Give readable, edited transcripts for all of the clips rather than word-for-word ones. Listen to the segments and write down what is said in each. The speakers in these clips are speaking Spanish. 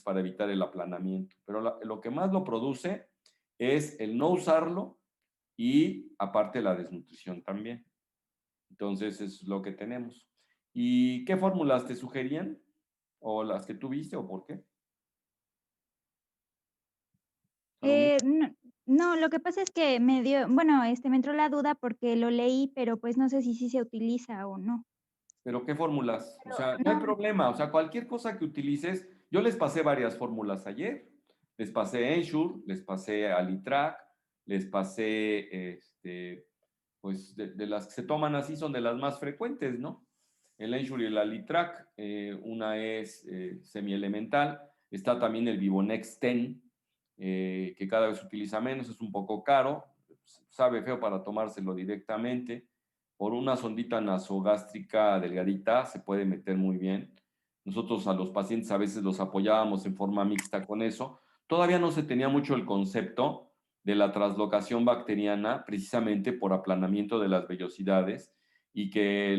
para evitar el aplanamiento. Pero lo que más lo produce es el no usarlo y aparte la desnutrición también. Entonces es lo que tenemos. ¿Y qué fórmulas te sugerían? ¿O las que tú viste o por qué? Salomé. No, no, lo que pasa es que me dio, bueno, me entró la duda porque lo leí, pero pues no sé si sí se utiliza o no. ¿Pero qué fórmulas? O Pero sea, no hay no, problema. O sea, cualquier cosa que utilices, yo les pasé varias fórmulas ayer. Les pasé Ensure, les pasé Alitrac, les pasé, pues de las que se toman así son de las más frecuentes, ¿no? El Ensure y el Alitrac, una es semielemental, está también el Vivonex 10, que cada vez se utiliza menos, es un poco caro, sabe feo para tomárselo directamente. Por una sondita nasogástrica delgadita se puede meter muy bien. Nosotros a los pacientes a veces los apoyábamos en forma mixta con eso. Todavía no se tenía mucho el concepto de la translocación bacteriana precisamente por aplanamiento de las vellosidades y que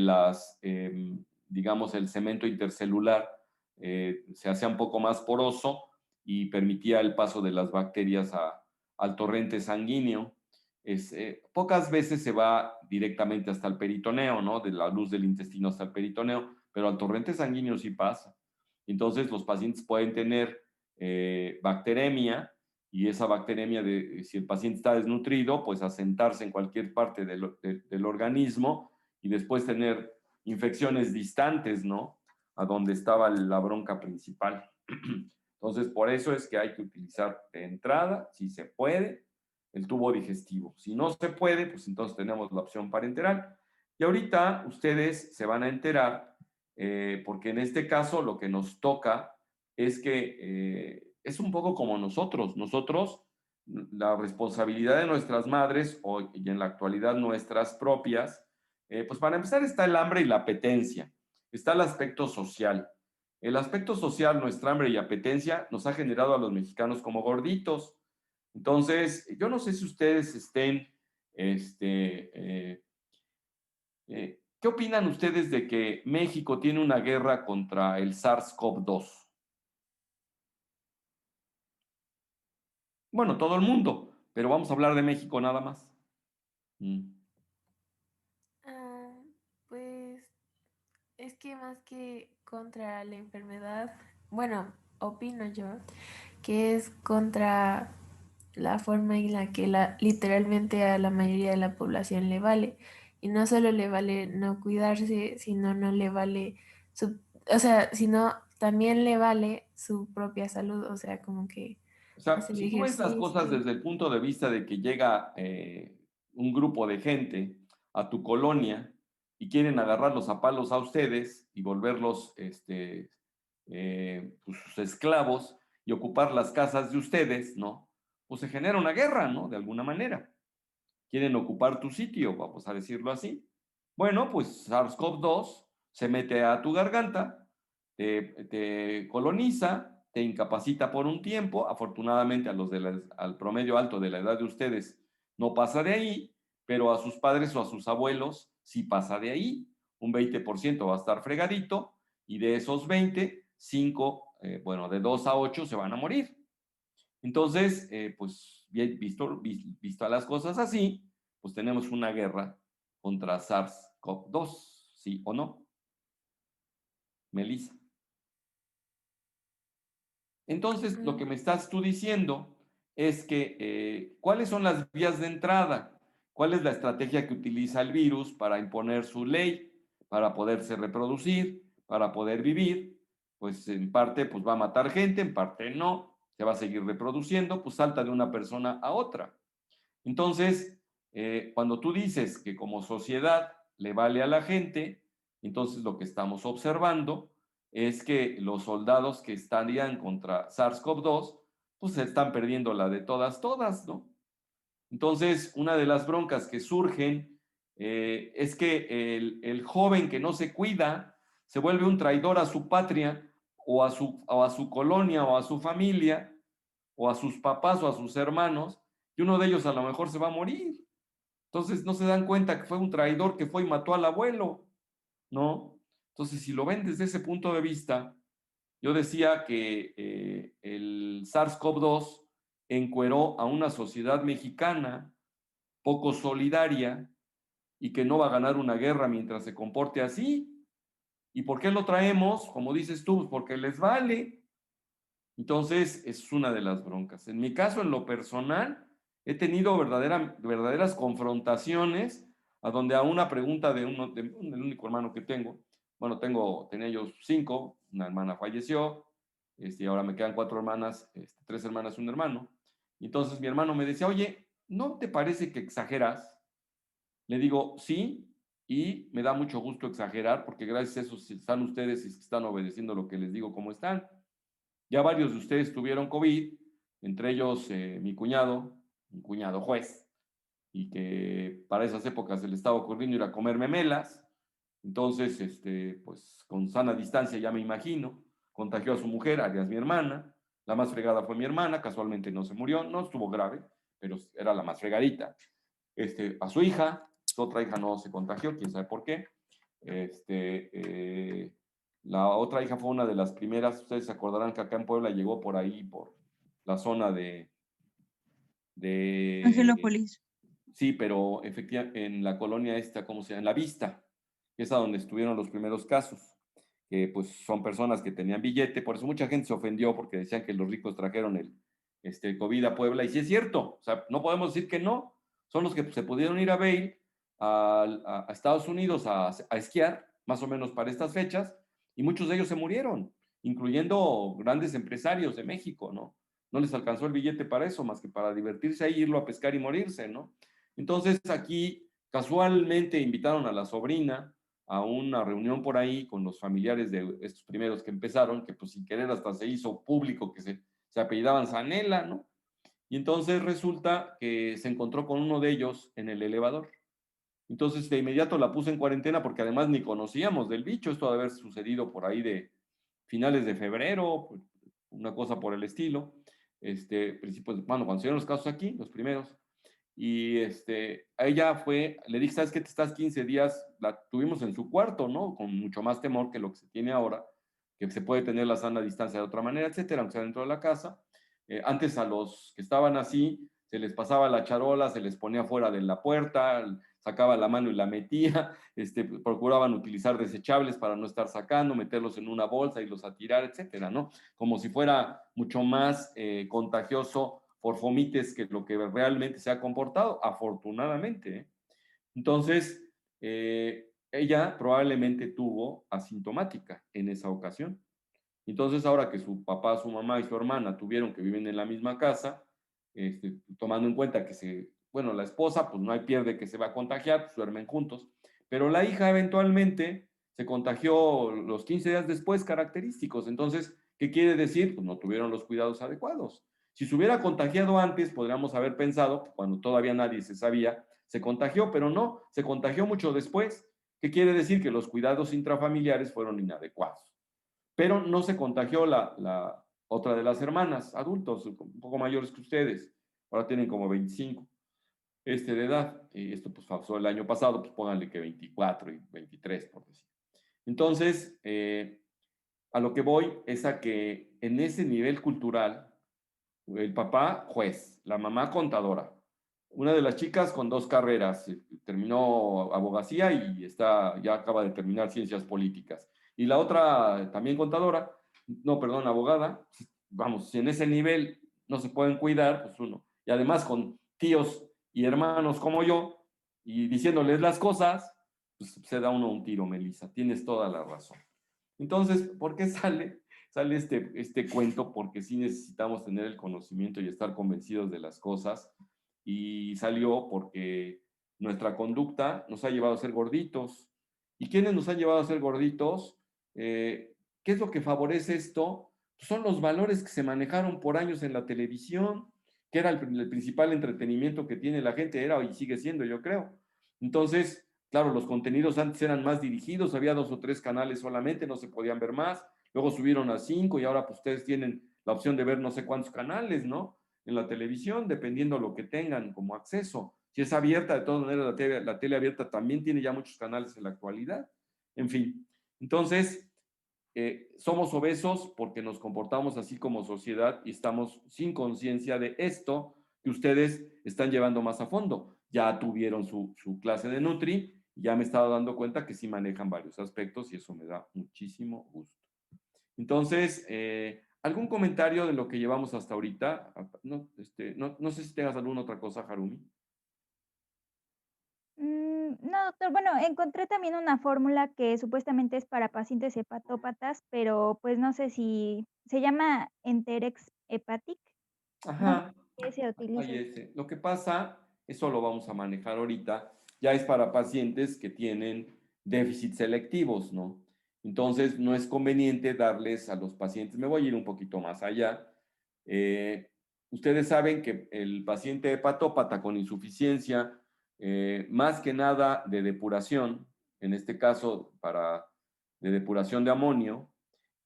digamos, el cemento intercelular se hacía un poco más poroso y permitía el paso de las bacterias al torrente sanguíneo. Pocas veces se va directamente hasta el peritoneo, ¿no? De la luz del intestino hasta el peritoneo, pero al torrente sanguíneo sí pasa. Entonces los pacientes pueden tener bacteremia y esa bacteremia, si el paciente está desnutrido, pues asentarse en cualquier parte del organismo y después tener infecciones distantes, ¿no? A donde estaba la bronca principal. Entonces, por eso es que hay que utilizar de entrada, si se puede, el tubo digestivo. Si no se puede, pues entonces tenemos la opción parenteral. Y ahorita ustedes se van a enterar, porque en este caso lo que nos toca es que es un poco como nosotros, la responsabilidad de nuestras madres hoy y en la actualidad nuestras propias, pues para empezar está el hambre y la apetencia, está el aspecto social. El aspecto social, nuestra hambre y apetencia, nos ha generado a los mexicanos como gorditos. Entonces, yo no sé si ustedes estén, ¿qué opinan ustedes de que México tiene una guerra contra el SARS-CoV-2? Bueno, todo el mundo, pero vamos a hablar de México nada más. Mm. Ah, pues es que más que contra la enfermedad, bueno, opino yo que es contra la forma en la que literalmente a la mayoría de la población le vale. Y no solo le vale no cuidarse, sino no le vale su, o sea, sino también le vale su propia salud, o sea, como que O sea, hacer si tú ves las cosas ejercicio. desde el punto de vista de que llega un grupo de gente a tu colonia y quieren agarrarlos a palos a ustedes y volverlos pues, sus esclavos y ocupar las casas de ustedes, ¿no? Pues se genera una guerra, ¿no? De alguna manera. Quieren ocupar tu sitio, vamos a decirlo así. Bueno, pues SARS-CoV-2 se mete a tu garganta, te coloniza, te incapacita por un tiempo. Afortunadamente, al promedio alto de la edad de ustedes no pasa de ahí, pero a sus padres o a sus abuelos sí pasa de ahí. Un 20% va a estar fregadito y de esos 20, 5, bueno, de 2 a 8 se van a morir. Entonces, pues bien, visto a las cosas así, pues tenemos una guerra contra SARS-CoV-2, ¿sí o no, Melissa? Entonces, lo que Mm, me estás tú diciendo es que, ¿cuáles son las vías de entrada? ¿Cuál es la estrategia que utiliza el virus para imponer su ley, para poderse reproducir, para poder vivir? Pues en parte, pues va a matar gente, en parte no, se va a seguir reproduciendo, pues salta de una persona a otra. Entonces, cuando tú dices que como sociedad le vale a la gente, entonces lo que estamos observando es que los soldados que estarían contra SARS-CoV-2, pues se están perdiendo la de todas, ¿no? Entonces, una de las broncas que surgen es que el joven que no se cuida se vuelve un traidor a su patria o a su colonia o a su familia o a sus papás o a sus hermanos, y uno de ellos a lo mejor se va a morir. Entonces no se dan cuenta que fue un traidor que fue y mató al abuelo, ¿no? Entonces, si lo ven desde ese punto de vista, yo decía que SARS-CoV-2 encueró a una sociedad mexicana poco solidaria y que no va a ganar una guerra mientras se comporte así. ¿Y por qué lo traemos? Como dices tú, porque les vale. Entonces, es una de las broncas. En mi caso, en lo personal, he tenido verdaderas confrontaciones a donde a una pregunta del único hermano que tengo, bueno, tenía yo 5, una hermana falleció, y ahora me quedan 4 hermanas, 3 hermanas y un hermano. Y entonces mi hermano me decía, oye, ¿no te parece que exageras? Le digo, sí, y me da mucho gusto exagerar, porque gracias a eso están ustedes y están obedeciendo lo que les digo cómo están. Ya varios de ustedes tuvieron COVID, entre ellos mi cuñado, un cuñado juez, y que para esas épocas se le estaba ocurriendo ir a comer memelas. Entonces, pues con sana distancia ya me imagino, contagió a su mujer, alias mi hermana. La más fregada fue mi hermana, casualmente no se murió, no estuvo grave, pero era la más fregadita. A su hija, su otra hija no se contagió, quién sabe por qué. La otra hija fue una de las primeras, ustedes se acordarán que acá en Puebla llegó por ahí, por la zona de Angelópolis. sí, pero efectivamente en la colonia esta, ¿cómo se llama? En La Vista, que es a donde estuvieron los primeros casos, que pues son personas que tenían billete, por eso mucha gente se ofendió porque decían que los ricos trajeron el COVID a Puebla, y sí es cierto, o sea, no podemos decir que no, son los que pues, se pudieron ir a Vail, a Estados Unidos a esquiar, más o menos para estas fechas, y muchos de ellos se murieron, incluyendo grandes empresarios de México, ¿no? No les alcanzó el billete para eso, más que para divertirse ahí, irlo a pescar y morirse, ¿no? Entonces aquí casualmente invitaron a la sobrina a una reunión por ahí con los familiares de estos primeros que empezaron, que pues sin querer hasta se hizo público que se apellidaban Zanella, ¿no? Y entonces resulta que se encontró con uno de ellos en el elevador. Entonces de inmediato la puse en cuarentena porque además ni conocíamos del bicho, esto de haber sucedido por ahí de finales de febrero, una cosa por el estilo, principios, bueno, cuando se dieron los casos aquí, los primeros, y a ella le dije, ¿sabes qué? Te estás 15 días, la tuvimos en su cuarto, ¿no? Con mucho más temor que lo que se tiene ahora, que se puede tener la sana distancia de otra manera, etcétera, aunque sea dentro de la casa. Antes a los que estaban así, se les pasaba la charola, se les ponía fuera de la puerta, sacaba la mano y la metía, procuraban utilizar desechables para no estar sacando, meterlos en una bolsa y los a tirar, etcétera, ¿no? Como si fuera mucho más contagioso por fomites que lo que realmente se ha comportado, afortunadamente. ¿Eh? Entonces, ella probablemente tuvo asintomática en esa ocasión. Entonces, ahora que su papá, su mamá y su hermana tuvieron que vivir en la misma casa, tomando en cuenta que bueno, la esposa, pues no hay pierde que se va a contagiar, pues duermen juntos, pero la hija eventualmente se contagió los 15 días después, característicos. Entonces, ¿qué quiere decir? Pues no tuvieron los cuidados adecuados. Si se hubiera contagiado antes, podríamos haber pensado, cuando todavía nadie se sabía, se contagió, pero no, se contagió mucho después. ¿Qué quiere decir? Que los cuidados intrafamiliares fueron inadecuados. Pero no se contagió la otra de las hermanas, adultos, un poco mayores que ustedes. Ahora tienen como 25 de edad. Y esto pues pasó el año pasado, pues pónganle que 24 y 23, por decir. Entonces, a lo que voy es a que en ese nivel cultural, el papá juez, la mamá contadora, una de las chicas con 2 carreras, terminó abogacía y ya acaba de terminar ciencias políticas. Y la otra también contadora, no, perdón, abogada. Vamos, si en ese nivel no se pueden cuidar, pues uno. Y además con tíos y hermanos como yo, y diciéndoles las cosas, pues se da uno un tiro, Melissa. Tienes toda la razón. Entonces, ¿por qué sale este cuento? Porque sí necesitamos tener el conocimiento y estar convencidos de las cosas. Y salió porque nuestra conducta nos ha llevado a ser gorditos. ¿Y quiénes nos han llevado a ser gorditos? ¿Qué es lo que favorece esto? Pues son los valores que se manejaron por años en la televisión, que era el principal entretenimiento que tiene la gente, era y sigue siendo, yo creo. Entonces, claro, los contenidos antes eran más dirigidos, había 2 o 3 canales solamente, no se podían ver más, luego subieron a 5 y ahora pues ustedes tienen la opción de ver no sé cuántos canales, ¿no? En la televisión, dependiendo lo que tengan como acceso. Si es abierta, de todas maneras la tele abierta también tiene ya muchos canales en la actualidad. En fin, entonces, somos obesos porque nos comportamos así como sociedad y estamos sin conciencia de esto que ustedes están llevando más a fondo. Ya tuvieron su clase de Nutri, y ya me he estado dando cuenta que sí manejan varios aspectos y eso me da muchísimo gusto. Entonces, ¿algún comentario de lo que llevamos hasta ahorita? No sé si tengas alguna otra cosa, Harumi. No, doctor, bueno, encontré también una fórmula que supuestamente es para pacientes hepatópatas, pero pues no sé si se llama Enterex Hepatic. No sé Ajá, qué se ahí utilice. ese. Lo que pasa, eso lo vamos a manejar ahorita, ya es para pacientes que tienen déficits selectivos, ¿no? Entonces, no es conveniente darles a los pacientes, me voy a ir un poquito más allá. eh, Ustedes saben que el paciente hepatópata con insuficiencia, más que nada de depuración, en este caso de depuración de amonio,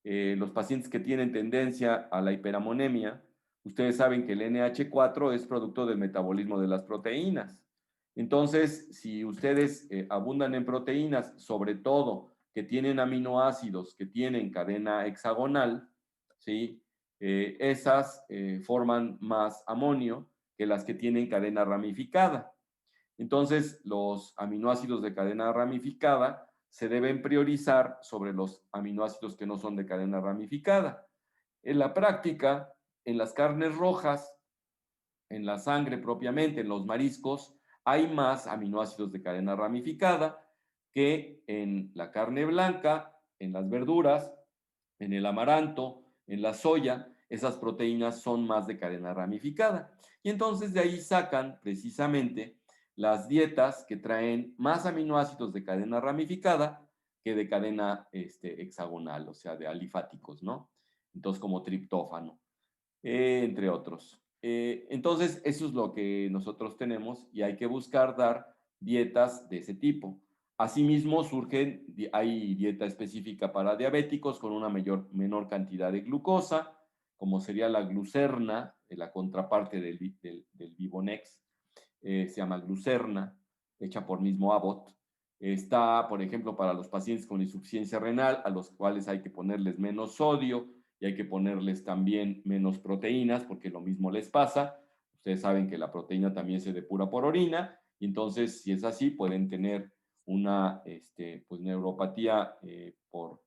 los pacientes que tienen tendencia a la hiperamonemia, ustedes saben que el NH4 es producto del metabolismo de las proteínas. Entonces, si ustedes abundan en proteínas, sobre todo que tienen aminoácidos que tienen cadena hexagonal, ¿sí? Esas forman más amonio que las que tienen cadena ramificada. Entonces, los aminoácidos de cadena ramificada se deben priorizar sobre los aminoácidos que no son de cadena ramificada. En la práctica, en las carnes rojas, en la sangre propiamente, en los mariscos, hay más aminoácidos de cadena ramificada que en la carne blanca, en las verduras, en el amaranto, en la soya. Esas proteínas son más de cadena ramificada. Y entonces de ahí sacan precisamente las dietas que traen más aminoácidos de cadena ramificada que de cadena hexagonal, o sea, de alifáticos, ¿no? Entonces, como triptófano, entre otros. Entonces, eso es lo que nosotros tenemos y hay que buscar dar dietas de ese tipo. Asimismo, hay dieta específica para diabéticos con una menor cantidad de glucosa, como sería la glucerna, la contraparte del Vivonex, se llama glucerna, hecha por mismo Abbott. Está, por ejemplo, para los pacientes con insuficiencia renal, a los cuales hay que ponerles menos sodio y hay que ponerles también menos proteínas, porque lo mismo les pasa. Ustedes saben que la proteína también se depura por orina, y entonces, si es así, pueden tener una pues, neuropatía por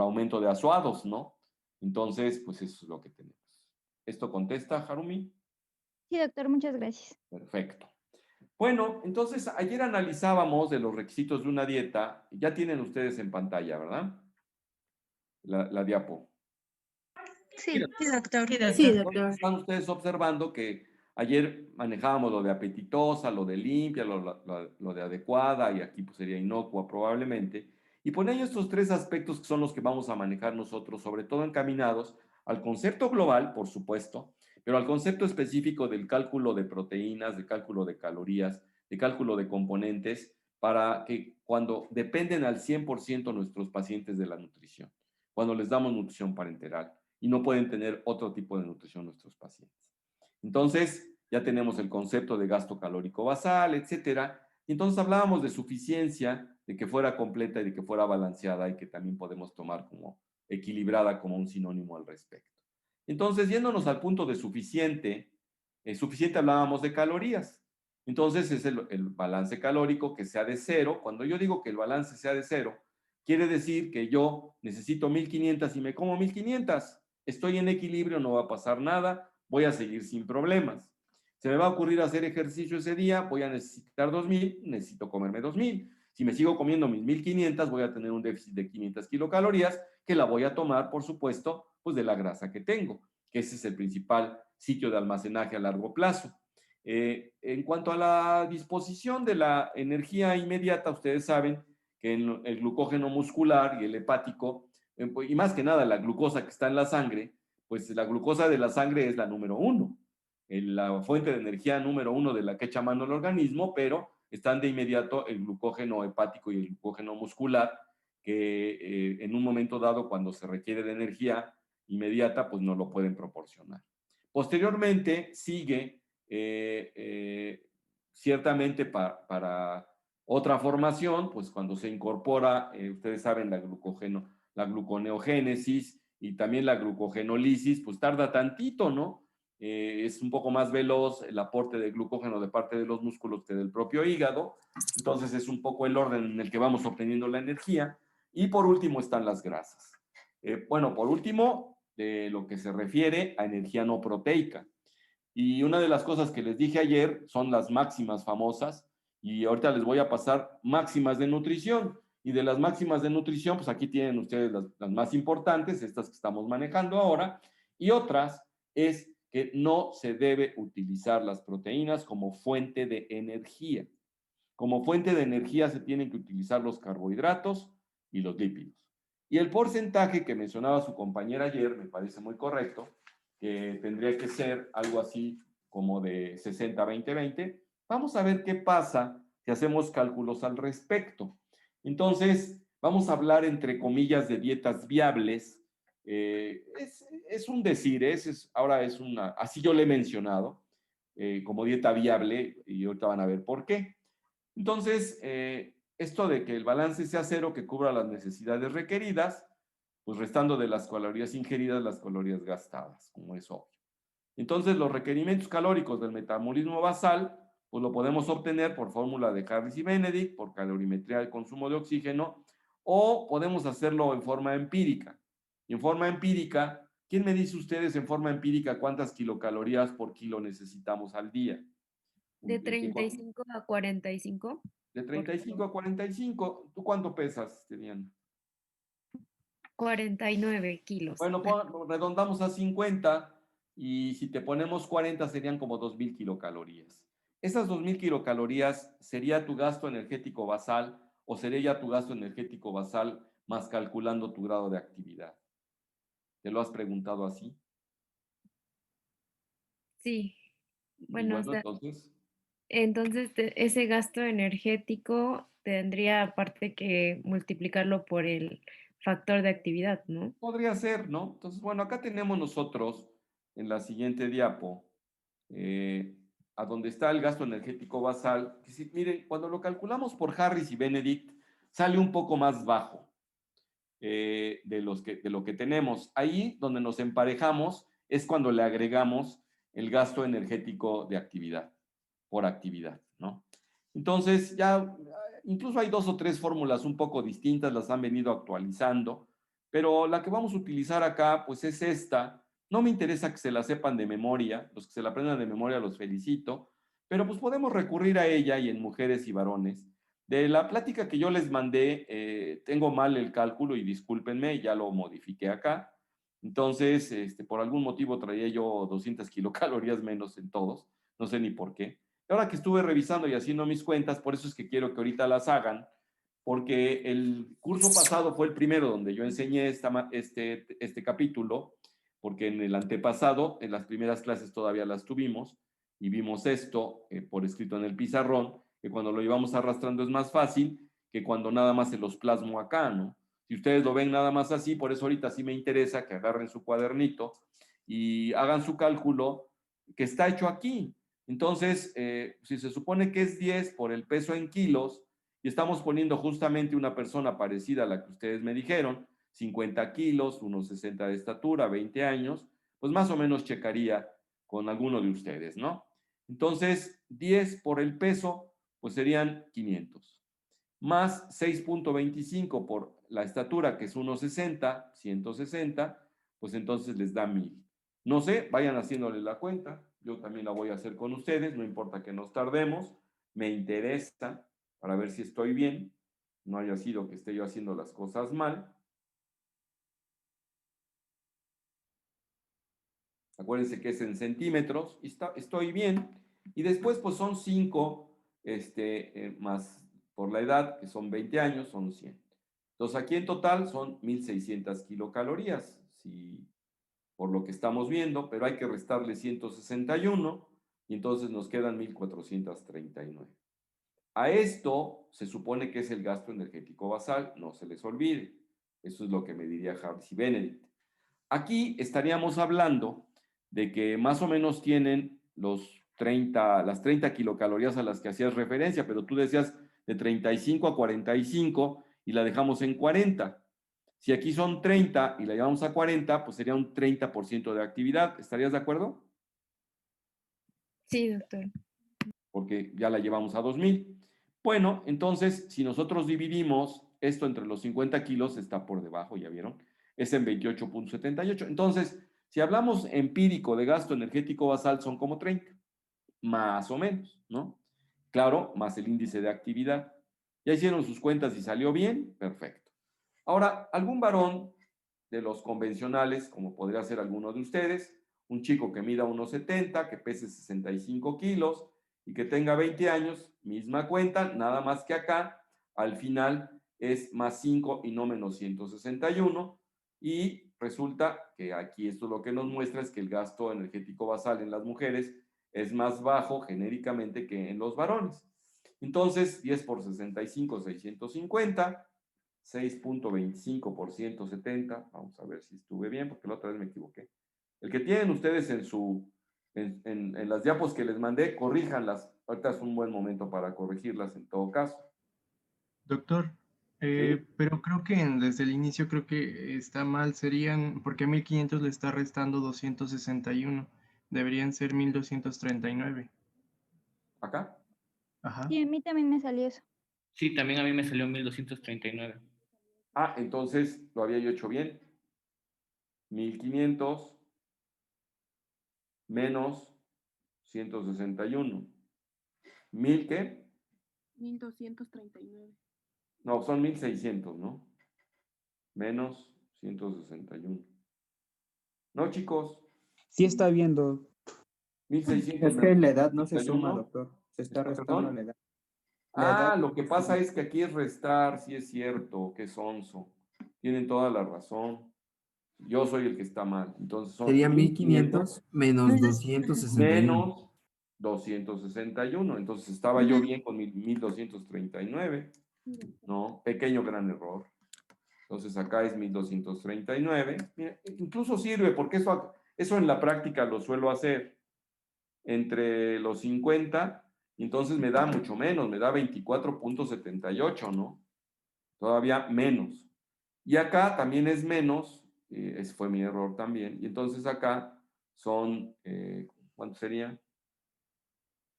aumento de azuados, ¿no? Entonces, pues eso es lo que tenemos. ¿Esto contesta, Harumi? Sí, doctor, muchas gracias. Perfecto. Bueno, entonces ayer analizábamos de los requisitos de una dieta. Ya tienen ustedes en pantalla, ¿verdad? La diapo. Sí, sí, doctor. Sí, Entonces doctor. están ustedes observando que ayer manejábamos lo de apetitosa, lo de limpia, lo de adecuada, y aquí pues sería inocua probablemente. Y ponen estos tres aspectos que son los que vamos a manejar nosotros, sobre todo encaminados al concepto global, por supuesto, pero al concepto específico del cálculo de proteínas, de cálculo de calorías, de cálculo de componentes, para que cuando dependen al 100% nuestros pacientes de la nutrición, cuando les damos nutrición parenteral y no pueden tener otro tipo de nutrición nuestros pacientes. Entonces, ya tenemos el concepto de gasto calórico basal, etcétera. Y entonces hablábamos de suficiencia, de que fuera completa y de que fuera balanceada y que también podemos tomar como equilibrada como un sinónimo al respecto. Entonces, yéndonos al punto de suficiente, suficiente hablábamos de calorías. Entonces, es el balance calórico que sea de cero. Cuando yo digo que el balance sea de cero, quiere decir que yo necesito 1500 y me como 1500. Estoy en equilibrio, no va a pasar nada, voy a seguir sin problemas. Se me va a ocurrir hacer ejercicio ese día, voy a necesitar 2000, necesito comerme 2000. Si me sigo comiendo mis 1500, voy a tener un déficit de 500 kilocalorías que la voy a tomar, por supuesto, pues de la grasa que tengo, que ese es el principal sitio de almacenaje a largo plazo. En cuanto a la disposición de la energía inmediata, ustedes saben que el glucógeno muscular y el hepático, y más que nada la glucosa que está en la sangre, pues la glucosa de la sangre es la número uno, la fuente de energía número uno de la que echa mano el organismo, pero están de inmediato el glucógeno hepático y el glucógeno muscular, que en un momento dado, cuando se requiere de energía inmediata, pues no lo pueden proporcionar. Posteriormente sigue ciertamente para otra formación, pues cuando se incorpora, ustedes saben, la gluconeogénesis y también la glucogenólisis, pues tarda tantito, ¿no? Es un poco más veloz el aporte de glucógeno de parte de los músculos que del propio hígado. Entonces es un poco el orden en el que vamos obteniendo la energía. Y por último están las grasas. Bueno, por último, lo que se refiere a energía no proteica. Y una de las cosas que les dije ayer son las máximas famosas, y ahorita les voy a pasar máximas de nutrición. Y de las máximas de nutrición, pues aquí tienen ustedes las más importantes, estas que estamos manejando ahora, y otras es que no se debe utilizar las proteínas como fuente de energía. Como fuente de energía se tienen que utilizar los carbohidratos y los lípidos. Y el porcentaje que mencionaba su compañera ayer me parece muy correcto, que tendría que ser algo así como de 60-20-20. Vamos a ver qué pasa si hacemos cálculos al respecto. Entonces, vamos a hablar entre comillas de dietas viables. Es un decir, ahora es una, así yo le he mencionado, como dieta viable, y ahorita van a ver por qué. Entonces, esto de que el balance sea cero, que cubra las necesidades requeridas, pues restando de las calorías ingeridas las calorías gastadas, como es obvio. Entonces, los requerimientos calóricos del metabolismo basal, pues lo podemos obtener por fórmula de Harris y Benedict, por calorimetría del consumo de oxígeno, o podemos hacerlo en forma empírica. Y en forma empírica, ¿quién me dice ustedes en forma empírica cuántas kilocalorías por kilo necesitamos al día? De 35 a 45. De 35 a 45. ¿Tú cuánto pesas, Diana? 49 kilos. Bueno, redondamos a 50 y si te ponemos 40 serían como 2.000 kilocalorías. Esas 2.000 kilocalorías, ¿sería tu gasto energético basal o sería ya tu gasto energético basal más calculando tu grado de actividad? ¿Te lo has preguntado así? Sí. Y Bueno, bueno, entonces ese gasto energético tendría aparte que multiplicarlo por el factor de actividad, ¿no? podría ser, ¿no? Entonces, bueno, acá tenemos nosotros en la siguiente diapo, a donde está el gasto energético basal. Que miren, cuando lo calculamos por Harris y Benedict, sale un poco más bajo de lo que tenemos. Ahí donde nos emparejamos es cuando le agregamos el gasto energético de actividad, por actividad, ¿no? Entonces, ya incluso hay 2 o 3 fórmulas un poco distintas, las han venido actualizando, pero la que vamos a utilizar acá, pues es esta. No me interesa que se la sepan de memoria, los que se la aprendan de memoria los felicito, pero pues podemos recurrir a ella y en mujeres y varones. De la plática que yo les mandé, tengo mal el cálculo y discúlpenme, ya lo modifiqué acá. Entonces, por algún motivo traía yo 200 kilocalorías menos en todos, no sé ni por qué. Ahora que estuve revisando y haciendo mis cuentas, por eso es que quiero que ahorita las hagan, porque el curso pasado fue el primero donde yo enseñé este capítulo, porque en el antepasado, en las primeras clases todavía las tuvimos, y vimos esto por escrito en el pizarrón, que cuando lo íbamos arrastrando es más fácil que cuando nada más se los plasmo acá, ¿no? Si ustedes lo ven nada más así, por eso ahorita sí me interesa que agarren su cuadernito y hagan su cálculo que está hecho aquí. Entonces, si se supone que es 10 por el peso en kilos, y estamos poniendo justamente una persona parecida a la que ustedes me dijeron, 50 kilos, unos 60 de estatura, 20 años, pues más o menos checaría con alguno de ustedes, ¿no? Entonces, 10 por el peso, pues serían 500. Más 6.25 por la estatura, que es 1.60, 160, pues entonces les da 1.000. No sé, vayan haciéndole la cuenta. Yo también la voy a hacer con ustedes, no importa que nos tardemos. Me interesa para ver si estoy bien. No haya sido que esté yo haciendo las cosas mal. Acuérdense que es en centímetros. Y estoy bien. Y después, pues son 5 más por la edad, que son 20 años, son 100. Entonces, aquí en total son 1.600 kilocalorías, si, por lo que estamos viendo, pero hay que restarle 161 y entonces nos quedan 1.439. A esto se supone que es el gasto energético basal, no se les olvide. Eso es lo que me diría Harris y Benedict. Aquí estaríamos hablando de que más o menos tienen las 30 kilocalorías a las que hacías referencia, pero tú decías de 35 a 45 y la dejamos en 40. Si aquí son 30 y la llevamos a 40, pues sería un 30% de actividad. ¿Estarías de acuerdo? Sí, doctor. Porque ya la llevamos a 2000. Bueno, entonces, si nosotros dividimos esto entre los 50 kilos, está por debajo, ya vieron, es en 28.78. Entonces, si hablamos empírico de gasto energético basal, son como 30, más o menos, ¿no? Claro, más el índice de actividad. Ya hicieron sus cuentas y salió bien, perfecto. Ahora, algún varón de los convencionales, como podría ser alguno de ustedes, un chico que mida 1,70, que pese 65 kilos y que tenga 20 años, misma cuenta, nada más que acá, al final es más 5 y no menos 161, y resulta que aquí esto lo que nos muestra es que el gasto energético basal en las mujeres es más bajo genéricamente que en los varones. Entonces, 10 por 65, 650, 6.25 por 170. Vamos a ver si estuve bien, porque la otra vez me equivoqué. El que tienen ustedes en las diapos que les mandé, corríjanlas. Ahorita es un buen momento para corregirlas en todo caso. Doctor, ¿Sí? pero creo que desde el inicio creo que está mal, serían, porque a 1500 le está restando 261, deberían ser 1239. ¿Acá? Ajá. Sí, a mí también me salió eso. Sí, también a mí me salió 1239. Ah, entonces lo había yo hecho bien. 1500 menos 161. ¿1000 qué? 1239. No, son 1600, ¿no? Menos 161. ¿No, chicos? Sí está viendo. 1600 Es que menos la edad no se suma, 161. doctor. Se está restando ¿Perdón? la edad. La Ah, edad lo que pasa es que aquí es restar, sí es cierto, qué sonso. Tienen toda la razón. Yo soy el que está mal. Entonces son Sería 1500 1500 menos Menos, 261. menos 261. Entonces estaba yo bien con 1239. ¿No? Pequeño gran error. Entonces acá es 1239. Mira, incluso sirve porque eso en la práctica lo suelo hacer entre los 50, entonces me da mucho menos, me da 24.78, ¿no? Todavía menos. Y acá también es menos, ese fue mi error también, y entonces acá son, ¿cuánto sería?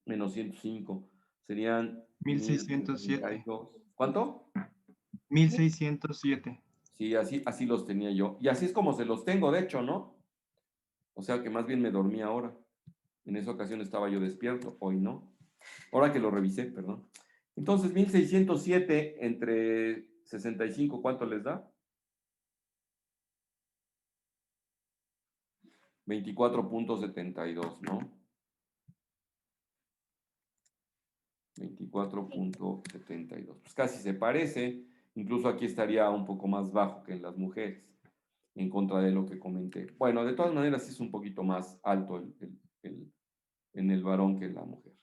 Menos 105, serían 1607. 1032. ¿Cuánto? 1607. Sí, así los tenía yo. Y así es como se los tengo, de hecho, ¿no? O sea que más bien me dormí ahora. En esa ocasión estaba yo despierto, hoy no. Ahora que lo revisé, perdón. Entonces, 1607 entre 65, ¿cuánto les da? 24.72, ¿no? 24.72. Pues casi se parece. Incluso aquí estaría un poco más bajo que en las mujeres, en contra de lo que comenté. Bueno, de todas maneras, sí es un poquito más alto en el varón que en la mujer.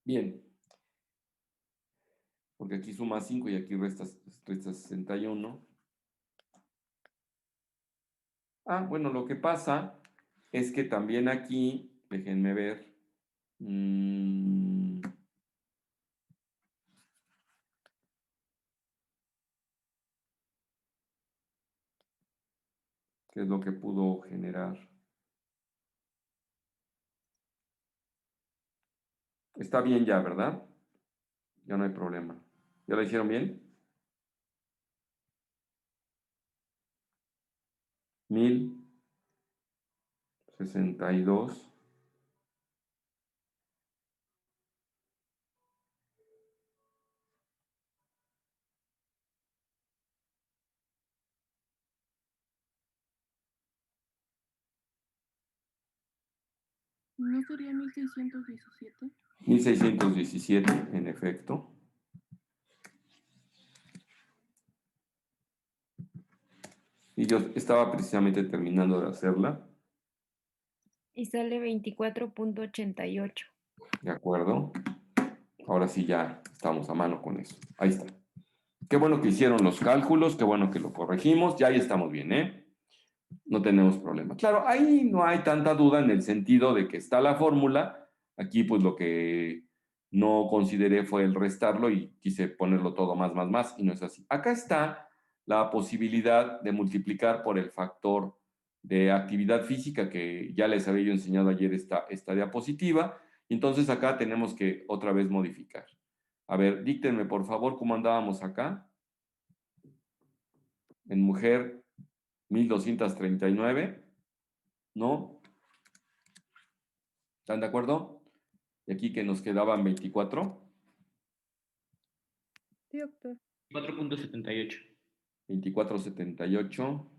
Bien. Porque aquí suma 5 y aquí resta 61. Ah, bueno, lo que pasa es que también aquí, déjenme ver, qué es lo que pudo generar. Está bien ya, ¿verdad? Ya no hay problema. ¿Ya lo hicieron bien? 1062. ¿No sería 1617? 1617, en efecto. Y yo estaba precisamente terminando de hacerla. Y sale 24.88. ¿De acuerdo? Ahora sí ya estamos a mano con eso. Ahí está. Qué bueno que hicieron los cálculos, qué bueno que lo corregimos, ya ahí estamos bien, ¿eh? No tenemos problema. Claro, ahí no hay tanta duda en el sentido de que está la fórmula. Aquí, pues lo que no consideré fue el restarlo y quise ponerlo todo más, y no es así. Acá está la posibilidad de multiplicar por el factor de actividad física que ya les había yo enseñado ayer esta diapositiva. Entonces acá tenemos que otra vez modificar. A ver, díctenme por favor cómo andábamos acá. En mujer, 1239, ¿no? ¿Están de acuerdo? Y aquí que nos quedaban 24. Sí, doctor. 4.78. 2478.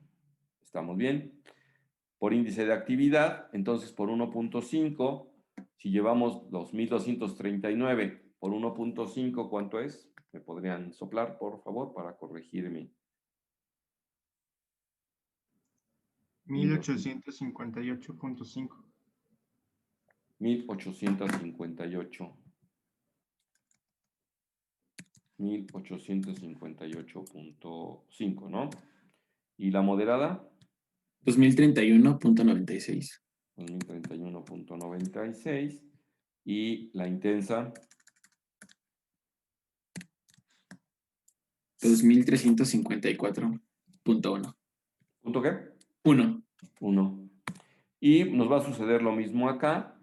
Estamos bien. Por índice de actividad, entonces por 1.5, si llevamos los 1239 por 1.5, ¿cuánto es? ¿Me podrían soplar, por favor, para corregirme? 1858.5. 1858. 1858.5, ¿no? ¿Y la moderada? 2031.96. 2031.96. Y la intensa, 2354.1. ¿punto qué? 1. 1. Y nos va a suceder lo mismo acá,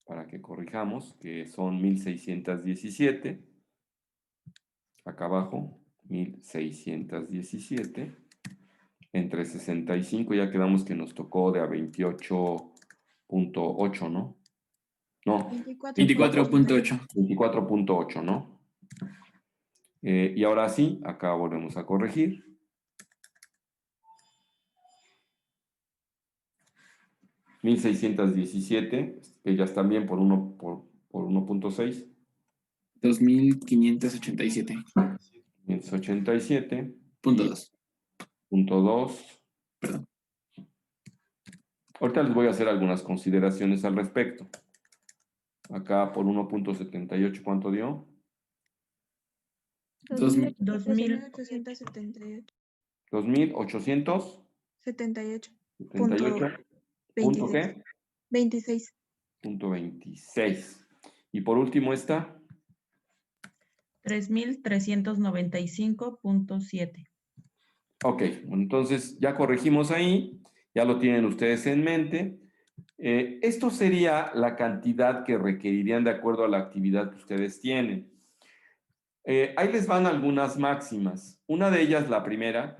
para que corrijamos, que son 1617. Acá abajo, 1617. Entre 65, ya quedamos que nos tocó de a 28.8, ¿no? No, 24.8. 24.8, ¿no? Y ahora sí, acá volvemos a corregir. 1617, ellas también por 1.6. 2587. 587. Punto 2. Punto 2. Perdón. Ahorita les voy a hacer algunas consideraciones al respecto. Acá por 1.78, ¿cuánto dio? 2878. 2878. 78. 78. ¿Punto qué? 26. Punto 26. Y por último esta. 3395.7. Ok, bueno, entonces ya corregimos ahí, ya lo tienen ustedes en mente. Esto sería la cantidad que requerirían de acuerdo a la actividad que ustedes tienen. Ahí les van algunas máximas. Una de ellas, la primera,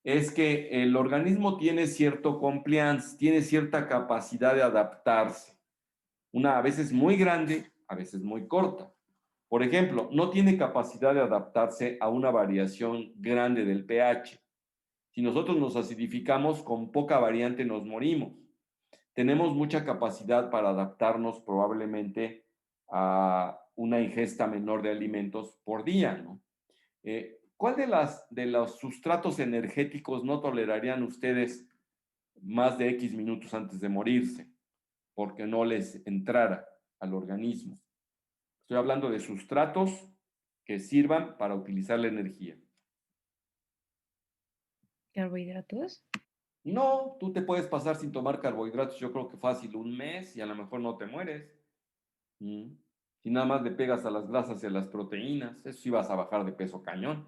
es que el organismo tiene cierto compliance, tiene cierta capacidad de adaptarse. Una a veces muy grande, a veces muy corta. Por ejemplo, no tiene capacidad de adaptarse a una variación grande del pH. Si nosotros nos acidificamos, con poca variante nos morimos. Tenemos mucha capacidad para adaptarnos probablemente a una ingesta menor de alimentos por día, ¿no? ¿Cuál de los sustratos energéticos no tolerarían ustedes más de X minutos antes de morirse? Porque no les entrara al organismo. Estoy hablando de sustratos que sirvan para utilizar la energía. ¿Carbohidratos? No, tú te puedes pasar sin tomar carbohidratos, yo creo que fácil, un mes y a lo mejor no te mueres. Si nada más le pegas a las grasas y a las proteínas, eso sí vas a bajar de peso cañón.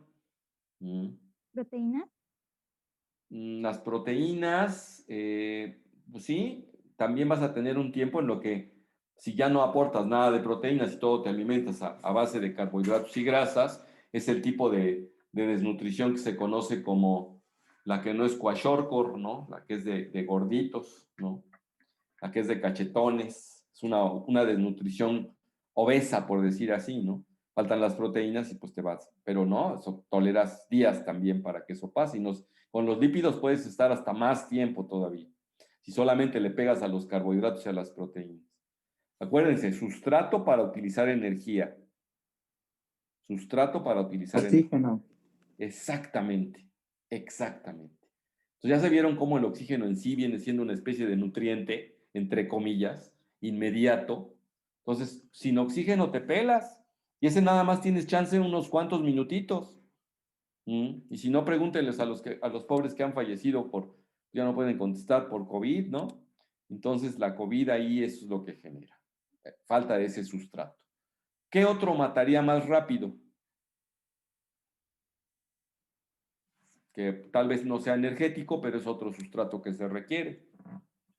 ¿Proteína? Las proteínas, pues sí, también vas a tener un tiempo en lo que si ya no aportas nada de proteínas y todo te alimentas a base de carbohidratos y grasas, es el tipo de desnutrición que se conoce como la que no es kwashiorkor, ¿no? La que es de gorditos, ¿no? La que es de cachetones, es una desnutrición obesa, por decir así, ¿no? Faltan las proteínas y pues te vas. Pero no, eso toleras días también para que eso pase. Con los lípidos puedes estar hasta más tiempo todavía, si solamente le pegas a los carbohidratos y a las proteínas. Acuérdense, sustrato para utilizar energía. Sustrato para utilizar Oxígeno. Exactamente, exactamente. Entonces ya se vieron cómo el oxígeno en sí viene siendo una especie de nutriente, entre comillas, inmediato. Entonces, sin oxígeno te pelas y ese nada más tienes chance unos cuantos minutitos. Y si no, pregúntenles a los pobres que han fallecido ya no pueden contestar por COVID, ¿no? Entonces la COVID ahí es lo que genera. falta de ese sustrato. ¿Qué otro mataría más rápido? Que tal vez no sea energético, pero es otro sustrato que se requiere.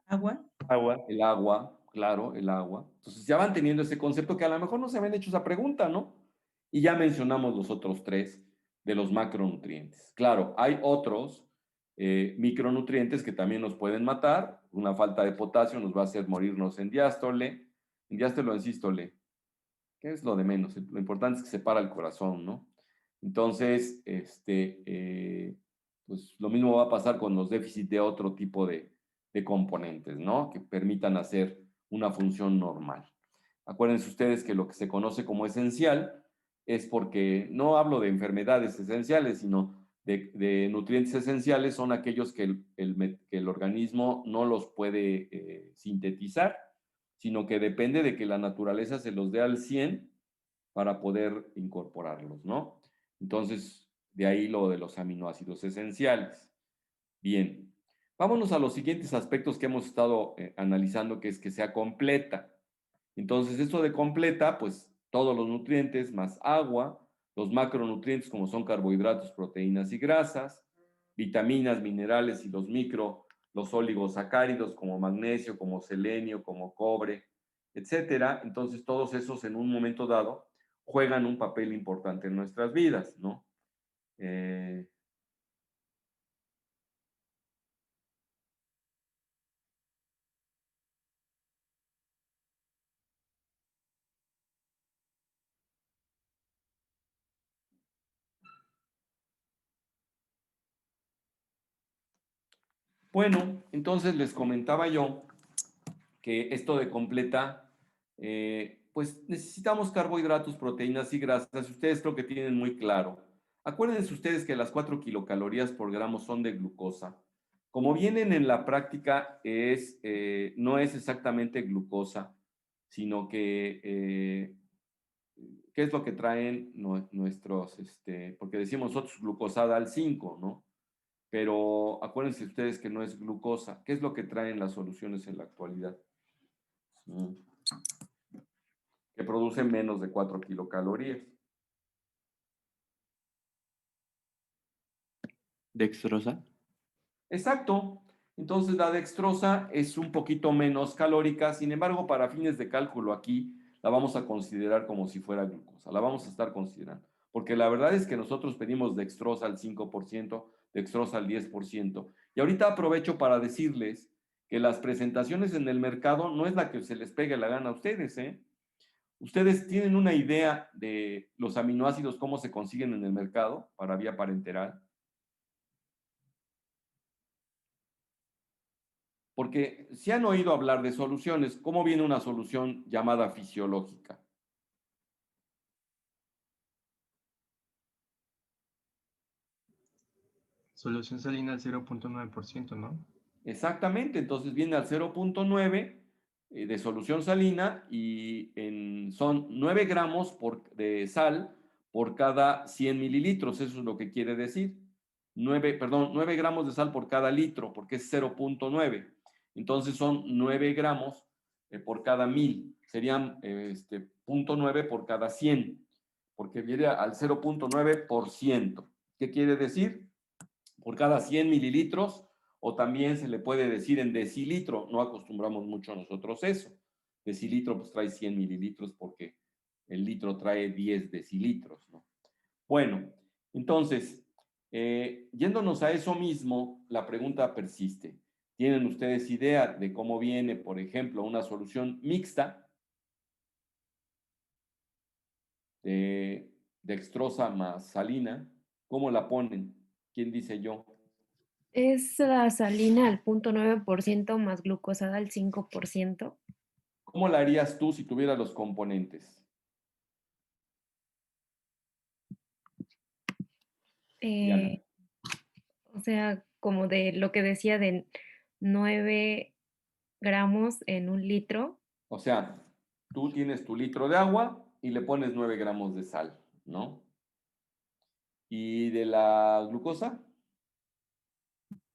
Agua. Agua. El agua, claro, el agua. Entonces ya van teniendo ese concepto que a lo mejor no se habían hecho esa pregunta, ¿no? Y ya mencionamos los otros tres de los macronutrientes. Claro, hay otros micronutrientes que también nos pueden matar. Una falta de potasio nos va a hacer morirnos en diástole o en sístole. ¿Qué es lo de menos? Lo importante es que se para el corazón, ¿no? Entonces, pues lo mismo va a pasar con los déficits de otro tipo de componentes, ¿no? Que permitan hacer una función normal. Acuérdense ustedes que lo que se conoce como esencial es porque no hablo de enfermedades esenciales, sino de nutrientes esenciales, son aquellos que el organismo no los puede sintetizar, sino que depende de que la naturaleza se los dé al 100 para poder incorporarlos, ¿no? Entonces, de ahí lo de los aminoácidos esenciales. Bien, vámonos a los siguientes aspectos que hemos estado analizando, que es que sea completa. Entonces, esto de completa, pues todos los nutrientes más agua, los macronutrientes como son carbohidratos, proteínas y grasas, vitaminas, minerales y los oligosacáridos como magnesio, como selenio, como cobre, etcétera. Entonces, todos esos en un momento dado juegan un papel importante en nuestras vidas, ¿no? Bueno, entonces les comentaba yo que esto de completa, pues necesitamos carbohidratos, proteínas y grasas. Ustedes creo que tienen muy claro. Acuérdense ustedes que las 4 kilocalorías por gramo son de glucosa. Como vienen en la práctica, no es exactamente glucosa, sino que, ¿qué es lo que traen nuestros, porque decimos nosotros glucosada al 5, ¿no? Pero acuérdense ustedes que no es glucosa. ¿Qué es lo que traen las soluciones en la actualidad? Que producen menos de 4 kilocalorías. Dextrosa. Exacto. Entonces la dextrosa es un poquito menos calórica, sin embargo, para fines de cálculo aquí la vamos a considerar como si fuera glucosa, la vamos a estar considerando, porque la verdad es que nosotros pedimos dextrosa al 5%, dextrosa al 10%. Y ahorita aprovecho para decirles que las presentaciones en el mercado no es la que se les pegue la gana a ustedes, ¿eh? ¿Ustedes tienen una idea de los aminoácidos, cómo se consiguen en el mercado para vía parenteral? Porque si han oído hablar de soluciones, ¿cómo viene una solución llamada fisiológica? Solución salina al 0.9%, ¿no? Exactamente, entonces viene al 0.9 de solución salina y son 9 gramos de sal por cada 100 mililitros, eso es lo que quiere decir. 9 gramos de sal por cada litro, porque es 0.9. Entonces son 9 gramos por cada 1000, serían 0.9 por cada 100, porque viene al 0.9%. ¿Qué quiere decir? Por cada 100 mililitros, o también se le puede decir en decilitro, no acostumbramos mucho nosotros eso. Decilitro pues trae 100 mililitros porque el litro trae 10 decilitros, ¿no? Bueno, entonces, yéndonos a eso mismo, la pregunta persiste. ¿Tienen ustedes idea de cómo viene, por ejemplo, una solución mixta de dextrosa más salina? ¿Cómo la ponen? ¿Quién dice yo? Es la salina al 0.9% más glucosada al 5%. ¿Cómo la harías tú si tuvieras los componentes? Diana. O sea, como de lo que decía de 9 gramos en un litro. O sea, tú tienes tu litro de agua y le pones 9 gramos de sal, ¿no? ¿Y de la glucosa?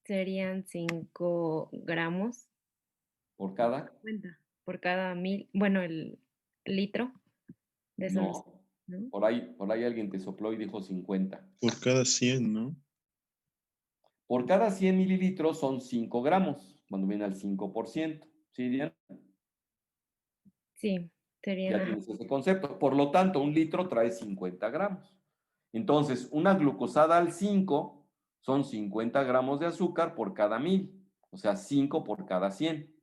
Serían 5 gramos. ¿Por cada? por cada bueno, el litro de esos, No, ¿no? por ahí alguien te sopló y dijo 50. Por cada 100, ¿no? Por cada 100 mililitros son 5 gramos, cuando viene al 5%. ¿Sí, Diana? Sí, sería, Ya ajá. tienes ese concepto. Por lo tanto, un litro trae 50 gramos. Entonces, una glucosada al 5 son 50 gramos de azúcar por cada 1000, o sea, 5 por cada 100.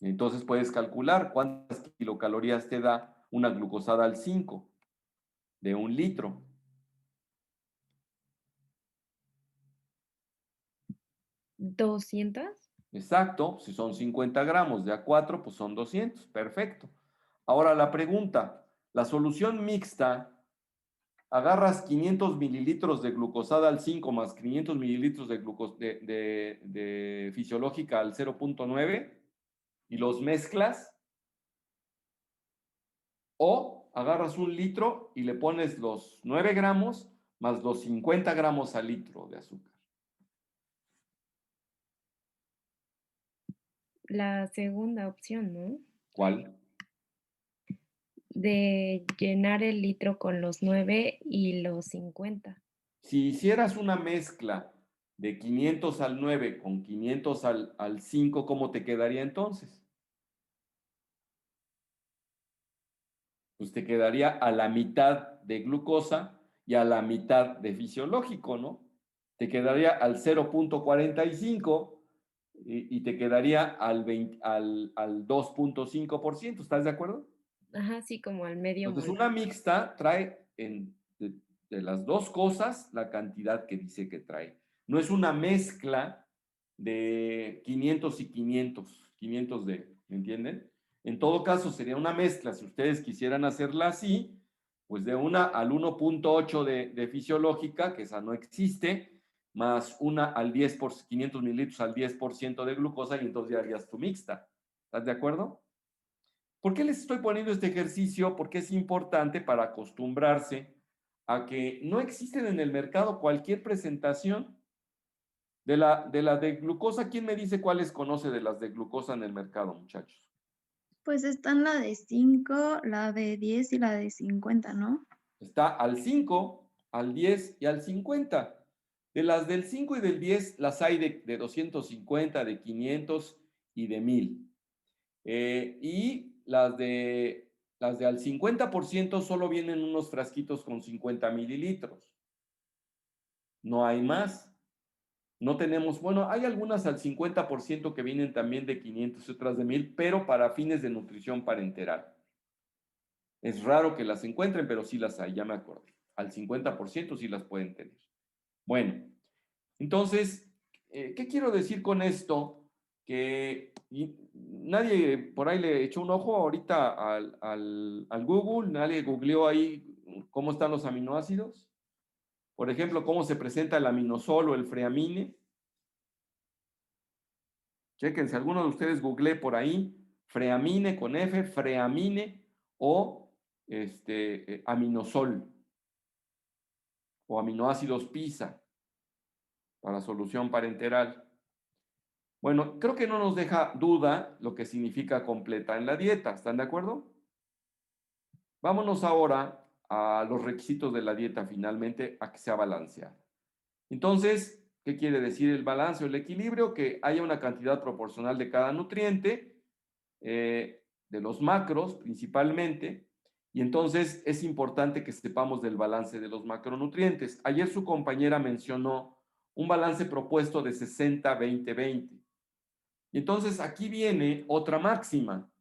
Entonces puedes calcular cuántas kilocalorías te da una glucosada al 5 de un litro. ¿200? Exacto, si son 50 gramos de A4, pues son 200. Perfecto. Ahora la pregunta, la solución mixta, agarras 500 mililitros de glucosada al 5 más 500 mililitros de fisiológica al 0.9 y los mezclas, o agarras un litro y le pones los 9 gramos más los 50 gramos al litro de azúcar. La segunda opción, ¿no? ¿Cuál? De llenar el litro con los 9 y los 50. Si hicieras una mezcla de 500 al 9 con 500 al 5, ¿cómo te quedaría entonces? Pues te quedaría a la mitad de glucosa y a la mitad de fisiológico, ¿no? Te quedaría al 0.45 y te quedaría al 2.5%. ¿Estás de acuerdo? Ajá, sí, como al medio Entonces, molar. una mixta trae de las dos cosas la cantidad que dice que trae. No es una mezcla de 500 y 500 ¿me entienden? En todo caso, sería una mezcla, si ustedes quisieran hacerla así, pues de 1 al 1.8 de fisiológica, que esa no existe, más una al 10 por 500 mililitros al 10% de glucosa, y entonces ya harías tu mixta. ¿Estás de acuerdo? ¿Por qué les estoy poniendo este ejercicio? Porque es importante para acostumbrarse a que no existen en el mercado cualquier presentación de glucosa. ¿Quién me dice cuáles conoce de las de glucosa en el mercado, muchachos? Pues están la de 5, la de 10 y la de 50, ¿no? Está al 5, al 10 y al 50. De las del 5 y del 10 las hay de 250, de 500 y de 1000. Y las de al 50% solo vienen unos frasquitos con 50 mililitros. No hay más. No tenemos, bueno, hay algunas al 50% que vienen también de 500 y otras de 1000, pero para fines de nutrición parenteral. Es raro que las encuentren, pero sí las hay, ya me acordé. Al 50% sí las pueden tener. Bueno, entonces, ¿qué quiero decir con esto? Que nadie por ahí le echó un ojo ahorita al Google, nadie googleó ahí cómo están los aminoácidos. Por ejemplo, cómo se presenta el aminosol o el freamine. Chequen, si alguno de ustedes googlee por ahí, freamine con F, freamine o aminosol o aminoácidos PISA para solución parenteral. Bueno, creo que no nos deja duda lo que significa completa en la dieta. ¿Están de acuerdo? Vámonos ahora a los requisitos de la dieta finalmente, a que sea balanceada. Entonces, ¿qué quiere decir el balance o el equilibrio? Que haya una cantidad proporcional de cada nutriente, de los macros principalmente, y entonces es importante que sepamos del balance de los macronutrientes. Ayer su compañera mencionó un balance propuesto de 60-20-20. Y entonces aquí viene otra máxima.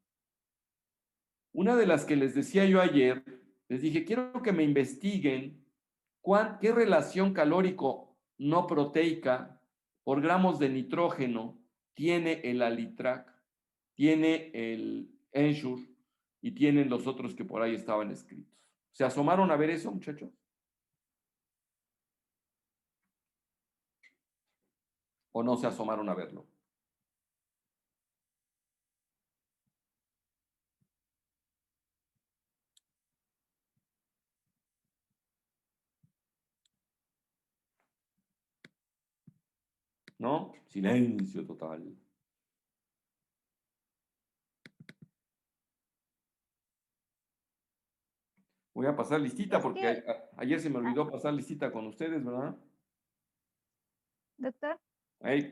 Una de las que les decía yo ayer, les dije, quiero que me investiguen qué relación calórico no proteica por gramos de nitrógeno tiene el Alitrac, tiene el Ensure y tienen los otros que por ahí estaban escritos. ¿Se asomaron a ver eso, muchachos? ¿O no se asomaron a verlo? ¿No? Silencio total. Voy a pasar listita Es porque que, ayer se me olvidó pasar listita con ustedes, ¿verdad? doctor, Ahí,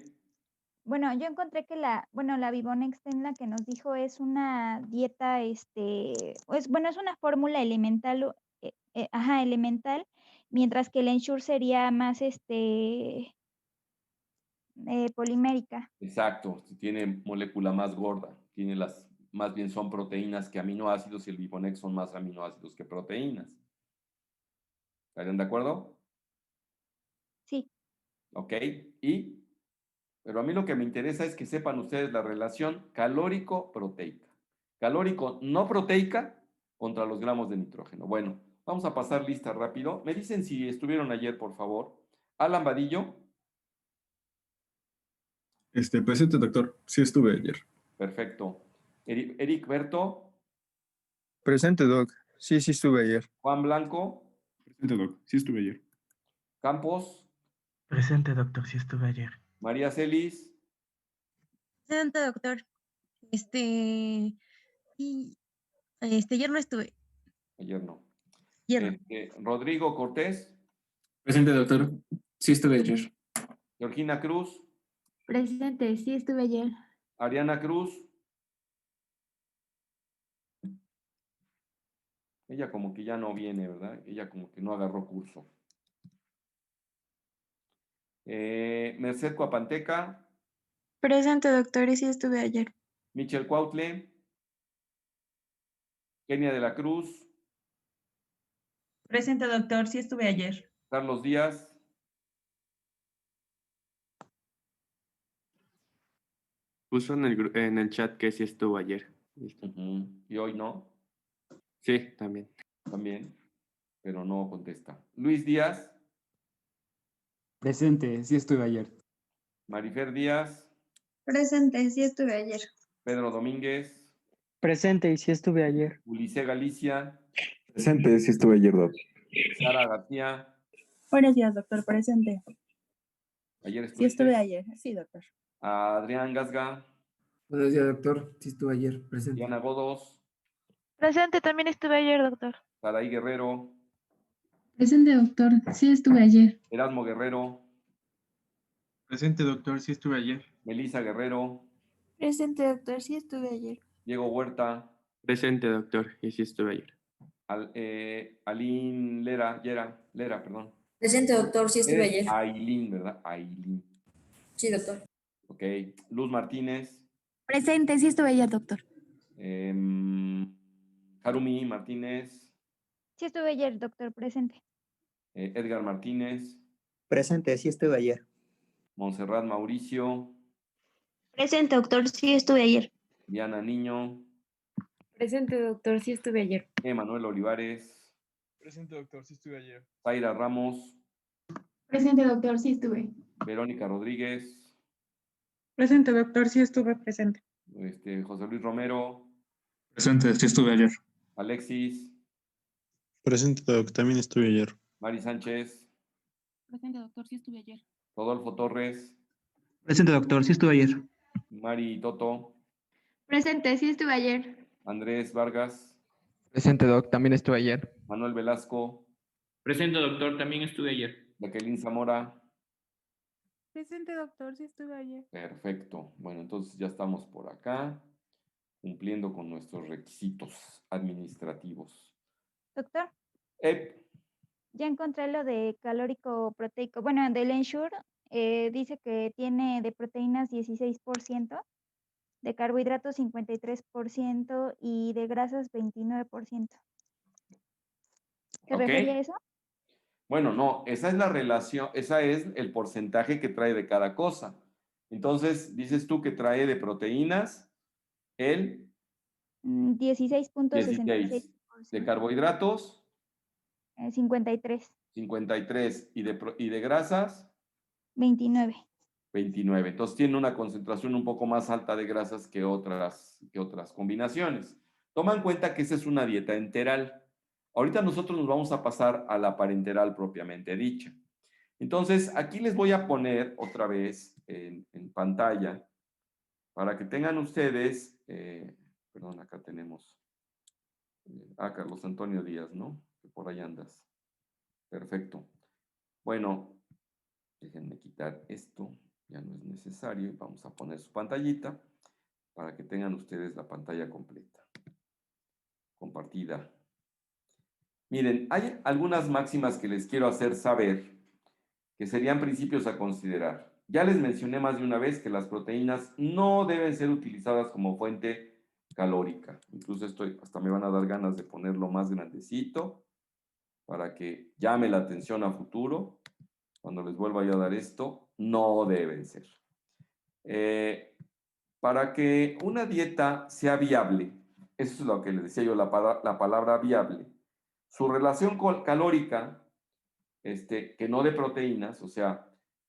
bueno, yo encontré que la Vivonexten, la que nos dijo, es una dieta, bueno, es una fórmula elemental, elemental, mientras que el Ensure sería más, polimérica. exacto, tiene molécula más gorda, tiene más bien son proteínas que aminoácidos y el Vivonex son más aminoácidos que proteínas. ¿Estarían de acuerdo? Sí, Ok, pero a mí lo que me interesa es que sepan ustedes la relación calórico-proteica. Calórico no proteica contra los gramos de nitrógeno. Bueno, vamos a pasar lista rápido. Me dicen si estuvieron ayer, por favor. Alan Vadillo, Presente, doctor. Sí estuve ayer. perfecto. Eric Berto, Presente, Doc. Sí, sí estuve ayer. Juan Blanco, Presente, doc. Sí estuve ayer. Campos, Presente, doctor, sí estuve ayer. María Celis, Presente, doctor. Y ayer no estuve. ayer no. Ayer no. Rodrigo Cortés, Presente, doctor. Sí estuve ayer. Georgina Cruz, Presente, sí estuve ayer. Ariana Cruz. Ella como que ya no viene, ¿verdad? Ella como que no agarró curso. Merced Cuapanteca, Presente, doctor, y sí estuve ayer. Michel Cuautle, Kenia de la Cruz, Presente, doctor, sí estuve ayer. Carlos Díaz, Puso en el chat que sí estuvo ayer. Listo. y hoy no, Sí, también. también, pero no contesta. Luis Díaz, Presente, sí estuve ayer. Marifer Díaz, Presente, sí estuve ayer. Pedro Domínguez, Presente y sí estuve ayer. Ulises Galicia, Presente, sí estuve ayer, doc. Sara García, Buenos días, doctor, presente. ayer Sí estuve estuviste, ayer, sí, doctor. Adrián Gasga, Buenos días, doctor. Sí estuve ayer presente. Diana Godos, Presente, también estuve ayer, doctor. Saraí Guerrero, Presente, doctor. Sí estuve ayer. Erasmo Guerrero, Presente, doctor. Sí estuve ayer. Melissa Guerrero, Presente, doctor. Sí estuve ayer. Diego Huerta, Presente, doctor. Y sí estuve ayer. Aline Lera, perdón. Presente, doctor, sí estuve ayer. Ailín, ¿verdad? Ailín. Sí, doctor. Ok. Luz Martínez. Presente, sí estuve ayer, doctor. Harumi Martínez. sí estuve ayer, doctor, presente. Edgar Martínez. Presente, sí estuve ayer. Montserrat Mauricio. Presente, doctor, sí estuve ayer. Diana Niño. Presente, doctor, sí estuve ayer. Emanuel Olivares. Presente, doctor. Sí estuve ayer. Zaira Ramos. Presente, doctor, sí estuve. Verónica Rodríguez. Presente, doctor, sí estuve presente. José Luis Romero. Presente, sí estuve ayer. Alexis. Presente, doc, también estuve ayer. Mari Sánchez. Presente, doctor, sí estuve ayer. Rodolfo Torres. Presente, doctor, sí estuve ayer. Mari Toto. Presente, sí estuve ayer. Andrés Vargas. Presente, doc, también estuve ayer. Manuel Velasco. Presente, doctor, también estuve ayer. Jacqueline Zamora. Presente, doctor, sí estuve ayer. Perfecto. Bueno, entonces ya estamos por acá, cumpliendo con nuestros requisitos administrativos. Doctor, Eh, ya encontré lo de calórico proteico. Bueno, del Ensure dice que tiene de proteínas 16%, de carbohidratos 53% y de grasas 29%. ¿Se Ok. refería a eso? Bueno, no, esa es la relación, esa es el porcentaje que trae de cada cosa. Entonces, dices tú que trae de proteínas el 16.66%. 16, de carbohidratos 53, 53 y de grasas 29. 29. Entonces tiene una concentración un poco más alta de grasas que otras combinaciones. Toma en cuenta que esa es una dieta enteral. Ahorita nosotros nos vamos a pasar a la parenteral propiamente dicha. Entonces, aquí les voy a poner otra vez en pantalla para que tengan ustedes, perdón, acá tenemos a Carlos Antonio Díaz, ¿no? que por ahí andas. Perfecto. Bueno, déjenme quitar esto, ya no es necesario. Vamos a poner su pantallita para que tengan ustedes la pantalla completa. Compartida. Miren, hay algunas máximas que les quiero hacer saber que serían principios a considerar. Ya les mencioné más de una vez que las proteínas no deben ser utilizadas como fuente calórica. Incluso hasta me van a dar ganas de ponerlo más grandecito para que llame la atención a futuro. Cuando les vuelva yo a dar esto, no deben ser. Para que una dieta sea viable, eso es lo que les decía yo, la palabra viable, su relación calórica, que no de proteínas, o sea,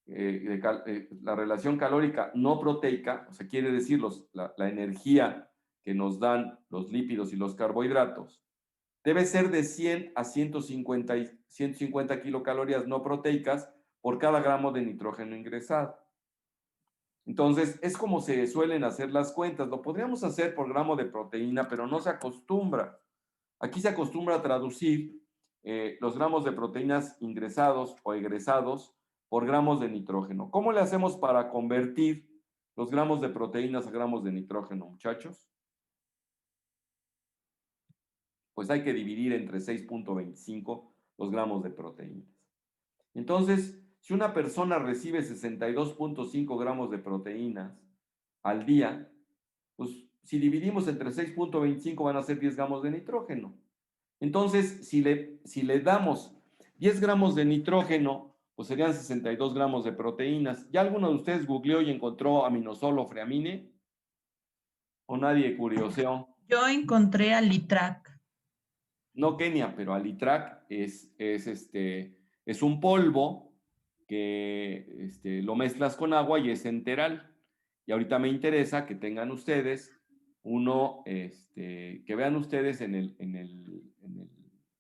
la relación calórica no proteica, o sea, quiere decir la energía que nos dan los lípidos y los carbohidratos, debe ser de 100 a 150 kilocalorías no proteicas por cada gramo de nitrógeno ingresado. Entonces, es como se suelen hacer las cuentas. Lo podríamos hacer por gramo de proteína, pero no se acostumbra. Aquí se acostumbra a traducir los gramos de proteínas ingresados o egresados por gramos de nitrógeno. ¿Cómo le hacemos para convertir los gramos de proteínas a gramos de nitrógeno, muchachos? Pues hay que dividir entre 6.25 los gramos de proteínas. Entonces, si una persona recibe 62.5 gramos de proteínas al día, pues si dividimos entre 6.25 van a ser 10 gramos de nitrógeno. Entonces, si le damos 10 gramos de nitrógeno, pues serían 62 gramos de proteínas. ¿Ya alguno de ustedes googleó y encontró aminosol o freamine? ¿O nadie curioseó? Yo encontré Alitrac. No, Kenia, pero Alitrac es un polvo que lo mezclas con agua y es enteral. Y ahorita me interesa que tengan ustedes uno, que vean ustedes en el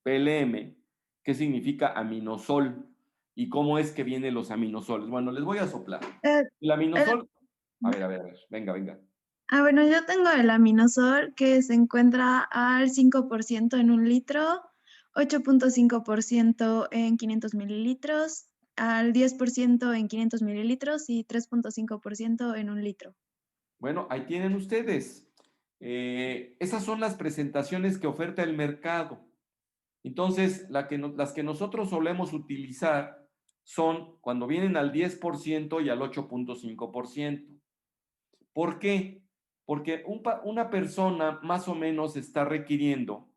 PLM qué significa aminosol y cómo es que vienen los aminosoles. Bueno, les voy a soplar. El aminosol, a ver, venga. Bueno, yo tengo el aminosol que se encuentra al 5% en 1 litro, 8.5% en 500 mililitros, al 10% en 500 mililitros y 3.5% en 1 litro. Bueno, ahí tienen ustedes. Esas son las presentaciones que oferta el mercado. Entonces, las que nosotros solemos utilizar son cuando vienen al 10% y al 8.5%. ¿Por qué? Porque una persona más o menos está requiriendo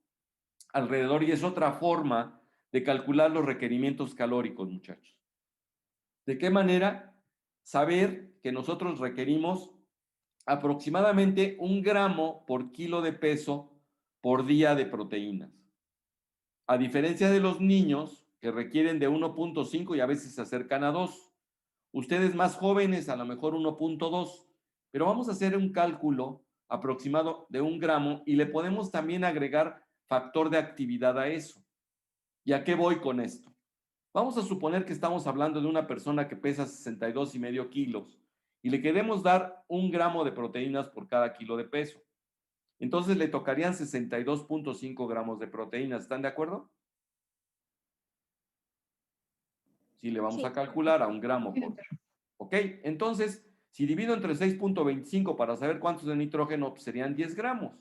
alrededor, y es otra forma de calcular los requerimientos calóricos, muchachos. ¿De qué manera? Saber que nosotros requerimos aproximadamente 1 gramo por kilo de peso por día de proteínas. A diferencia de los niños que requieren de 1.5 y a veces se acercan a 2. Ustedes más jóvenes a lo mejor 1.2. Pero vamos a hacer un cálculo aproximado de 1 gramo y le podemos también agregar factor de actividad a eso. ¿Y a qué voy con esto? Vamos a suponer que estamos hablando de una persona que pesa 62,5 kilos y le queremos dar 1 gramo de proteínas por cada kilo de peso. Entonces le tocarían 62.5 gramos de proteínas. ¿Están de acuerdo? Sí, le vamos a calcular a 1 gramo por... ¿Ok? Entonces, si divido entre 6.25 para saber cuántos de nitrógeno, pues serían 10 gramos.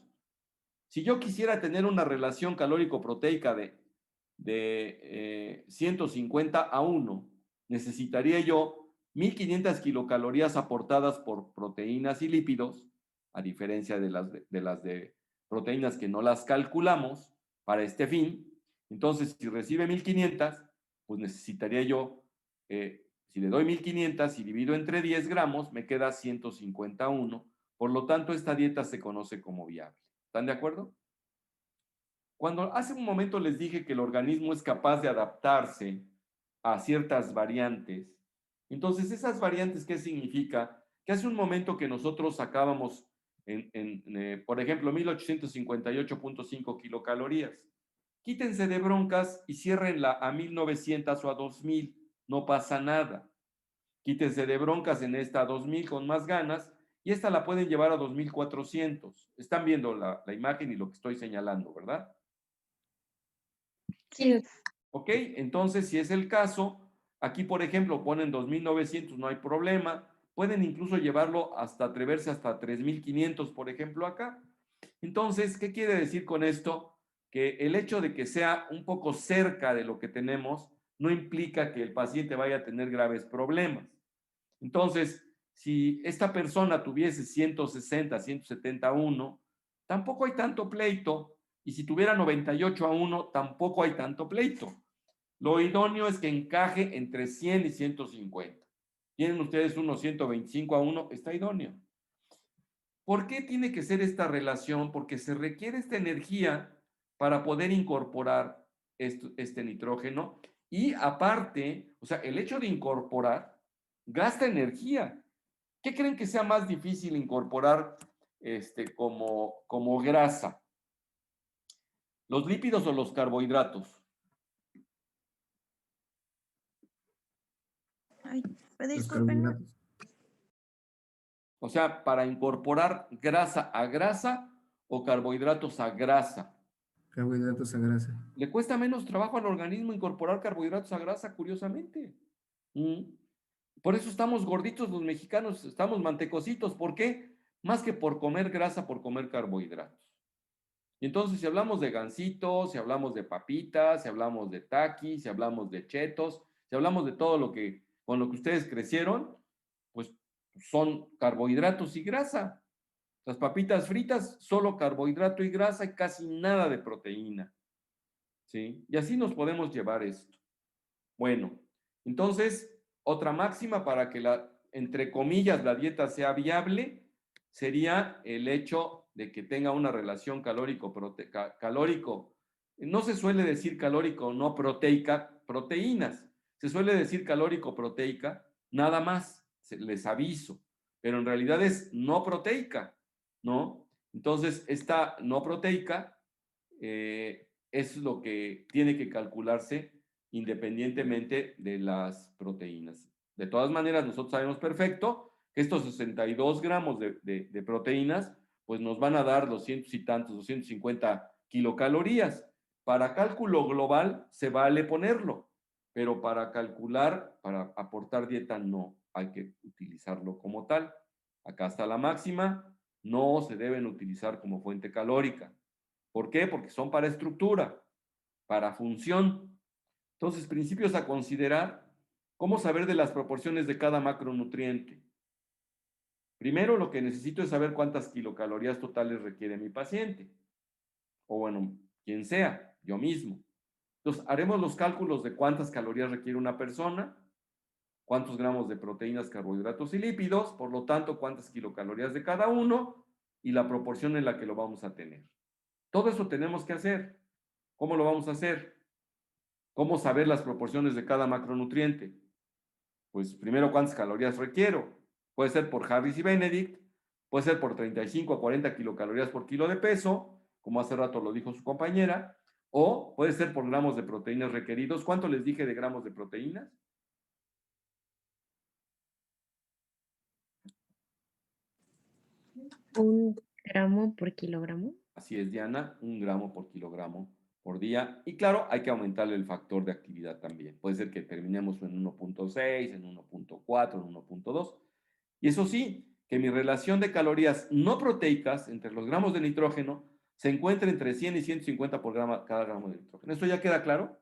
Si yo quisiera tener una relación calórico-proteica de 150 a 1, necesitaría yo 1.500 kilocalorías aportadas por proteínas y lípidos, a diferencia de las de proteínas que no las calculamos para este fin. Entonces, si recibe 1.500, pues necesitaría yo, si le doy 1.500 y divido entre 10 gramos, me queda 151. Por lo tanto, esta dieta se conoce como viable. ¿Están de acuerdo? Cuando hace un momento les dije que el organismo es capaz de adaptarse a ciertas variantes, entonces esas variantes, ¿qué significa? Que hace un momento que nosotros sacábamos, por ejemplo, 1.858.5 kilocalorías. Quítense de broncas y ciérrenla a 1.900 o a 2.000. No pasa nada. Quítense de broncas en esta a 2.000 con más ganas y esta la pueden llevar a 2.400. Están viendo la imagen y lo que estoy señalando, ¿verdad? Sí. ¿Ok? Entonces, si es el caso, aquí, por ejemplo, ponen 2,900, no hay problema. Pueden incluso llevarlo hasta atreverse hasta 3,500, por ejemplo, acá. Entonces, ¿qué quiere decir con esto? Que el hecho de que sea un poco cerca de lo que tenemos no implica que el paciente vaya a tener graves problemas. Entonces, si esta persona tuviese 160, 171, tampoco hay tanto pleito. Y si tuviera 98/1, tampoco hay tanto pleito. Lo idóneo es que encaje entre 100 y 150. Tienen ustedes unos 125/1, está idóneo. ¿Por qué tiene que ser esta relación? Porque se requiere esta energía para poder incorporar este nitrógeno y aparte, o sea, el hecho de incorporar gasta energía. ¿Qué creen que sea más difícil incorporar como grasa? ¿Los lípidos o los carbohidratos? Ay, ¿puede Los disculpen? carbohidratos. O sea, para incorporar grasa a grasa o carbohidratos a grasa. Carbohidratos a grasa. Le cuesta menos trabajo al organismo incorporar carbohidratos a grasa, curiosamente. Por eso estamos gorditos los mexicanos, estamos mantecositos. ¿Por qué? Más que por comer grasa, por comer carbohidratos. Y entonces, si hablamos de gansitos, si hablamos de papitas, si hablamos de taquis, si hablamos de chetos, si hablamos de todo lo que, con lo que ustedes crecieron, pues son carbohidratos y grasa. Las papitas fritas, solo carbohidrato y grasa y casi nada de proteína. ¿Sí? Y así nos podemos llevar esto. Bueno, entonces, otra máxima para que entre comillas, la dieta sea viable, sería el hecho de que tenga una relación calórico. No se suele decir calórico, no proteica, proteínas. Se suele decir calórico-proteica, nada más, les aviso. Pero en realidad es no proteica, ¿no? Entonces, esta no proteica es lo que tiene que calcularse independientemente de las proteínas. De todas maneras, nosotros sabemos perfecto que estos 62 gramos de proteínas, pues nos van a dar 200 y tantos, 250 kilocalorías. Para cálculo global se vale ponerlo, pero para calcular, para aportar dieta, no hay que utilizarlo como tal. Acá está la máxima, no se deben utilizar como fuente calórica. ¿Por qué? Porque son para estructura, para función. Entonces, principios a considerar: ¿cómo saber de las proporciones de cada macronutriente? Primero, lo que necesito es saber cuántas kilocalorías totales requiere mi paciente. O bueno, quien sea, yo mismo. Entonces, haremos los cálculos de cuántas calorías requiere una persona, cuántos gramos de proteínas, carbohidratos y lípidos, por lo tanto, cuántas kilocalorías de cada uno y la proporción en la que lo vamos a tener. Todo eso tenemos que hacer. ¿Cómo lo vamos a hacer? ¿Cómo saber las proporciones de cada macronutriente? Pues primero, ¿cuántas calorías requiero? Puede ser por Harris y Benedict, puede ser por 35 a 40 kilocalorías por kilo de peso, como hace rato lo dijo su compañera, o puede ser por gramos de proteínas requeridos. ¿Cuánto les dije de gramos de proteínas? ¿1 gramo por kilogramo? Así es, Diana, 1 gramo por kilogramo por día. Y claro, hay que aumentarle el factor de actividad también. Puede ser que terminemos en 1.6, en 1.4, en 1.2. Y eso sí, que mi relación de calorías no proteicas entre los gramos de nitrógeno se encuentre entre 100 y 150 por cada gramo de nitrógeno. ¿Esto ya queda claro?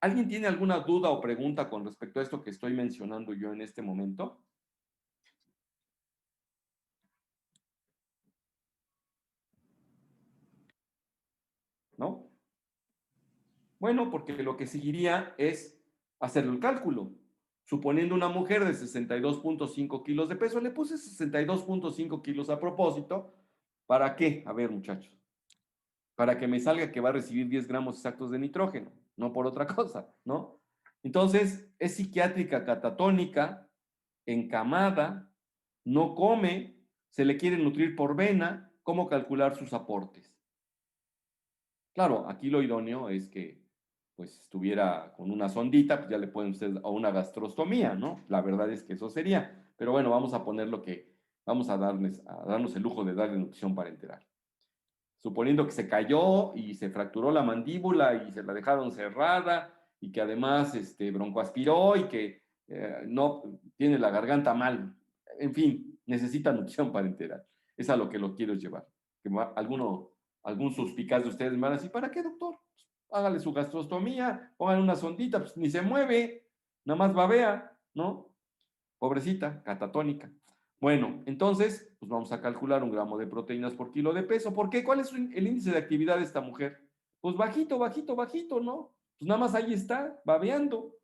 ¿Alguien tiene alguna duda o pregunta con respecto a esto que estoy mencionando yo en este momento? ¿No? Bueno, porque lo que seguiría es hacer el cálculo. Suponiendo una mujer de 62.5 kilos de peso, le puse 62.5 kilos a propósito. ¿Para qué? A ver, muchachos. Para que me salga que va a recibir 10 gramos exactos de nitrógeno, no por otra cosa, ¿no? Entonces, es psiquiátrica catatónica, encamada, no come, se le quiere nutrir por vena. ¿Cómo calcular sus aportes? Claro, aquí lo idóneo es que pues estuviera con una sondita, pues ya le pueden ustedes, o una gastrostomía, ¿no? La verdad es que eso sería. Pero bueno, vamos a poner lo que, vamos a darnos el lujo de darle nutrición parenteral. suponiendo que se cayó y se fracturó la mandíbula y se la dejaron cerrada y que además broncoaspiró y que no tiene la garganta mal. En fin, necesita nutrición parenteral. Es a lo que lo quiero llevar. Que algún suspicaz de ustedes me van a decir, ¿para qué, doctor? Pues, hágale su gastrostomía, póngale una sondita, pues ni se mueve, nada más babea, ¿no? Pobrecita, catatónica. Bueno, entonces, pues vamos a calcular 1 gramo de proteínas por kilo de peso. ¿Por qué? ¿Cuál es el índice de actividad de esta mujer? Pues bajito, bajito, bajito, ¿no? Pues nada más ahí está, babeando.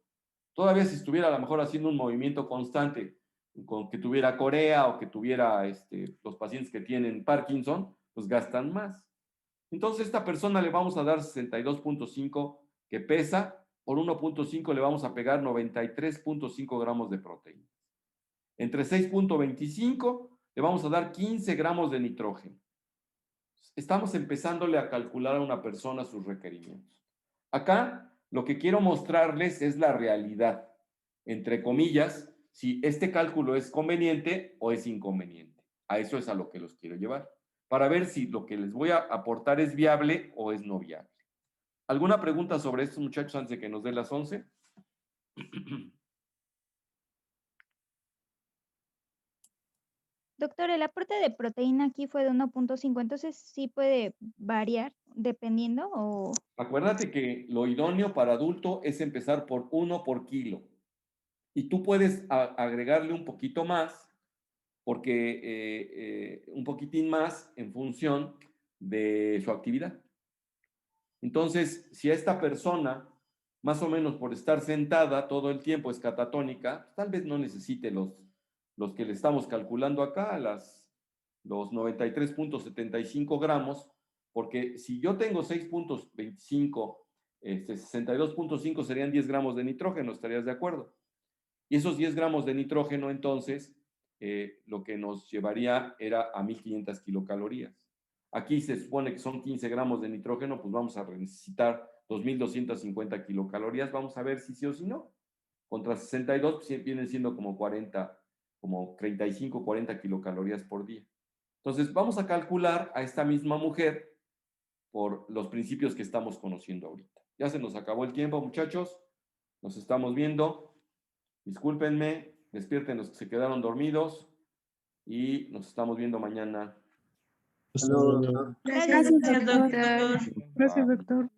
Todavía si estuviera a lo mejor haciendo un movimiento constante, con que tuviera corea o que tuviera los pacientes que tienen Parkinson, pues gastan más. Entonces, a esta persona le vamos a dar 62.5 que pesa, por 1.5 le vamos a pegar 93.5 gramos de proteína. Entre 6.25 le vamos a dar 15 gramos de nitrógeno. Estamos empezándole a calcular a una persona sus requerimientos. Acá lo que quiero mostrarles es la realidad, entre comillas, si este cálculo es conveniente o es inconveniente. A eso es a lo que los quiero llevar, para ver si lo que les voy a aportar es viable o es no viable. ¿Alguna pregunta sobre esto, muchachos, antes de que nos dé las 11? Doctor, el aporte de proteína aquí fue de 1.5, entonces sí puede variar dependiendo o... Acuérdate que lo idóneo para adulto es empezar por 1 por kilo. Y tú puedes agregarle un poquito más, porque un poquitín más en función de su actividad. Entonces, si a esta persona, más o menos por estar sentada todo el tiempo, es catatónica, tal vez no necesite los que le estamos calculando acá, los 93.75 gramos, porque si yo tengo 6.25, 62.5 serían 10 gramos de nitrógeno, ¿estarías de acuerdo? Y esos 10 gramos de nitrógeno, entonces, lo que nos llevaría era a 1.500 kilocalorías. Aquí se supone que son 15 gramos de nitrógeno, pues vamos a necesitar 2.250 kilocalorías. Vamos a ver si sí o si no. Contra 62, pues vienen siendo como 35, 40 kilocalorías por día. Entonces, vamos a calcular a esta misma mujer por los principios que estamos conociendo ahorita. Ya se nos acabó el tiempo, muchachos. Nos estamos viendo. Discúlpenme, despierten los que se quedaron dormidos y nos estamos viendo mañana. Gracias, doctor. Gracias, doctor. Gracias, doctor.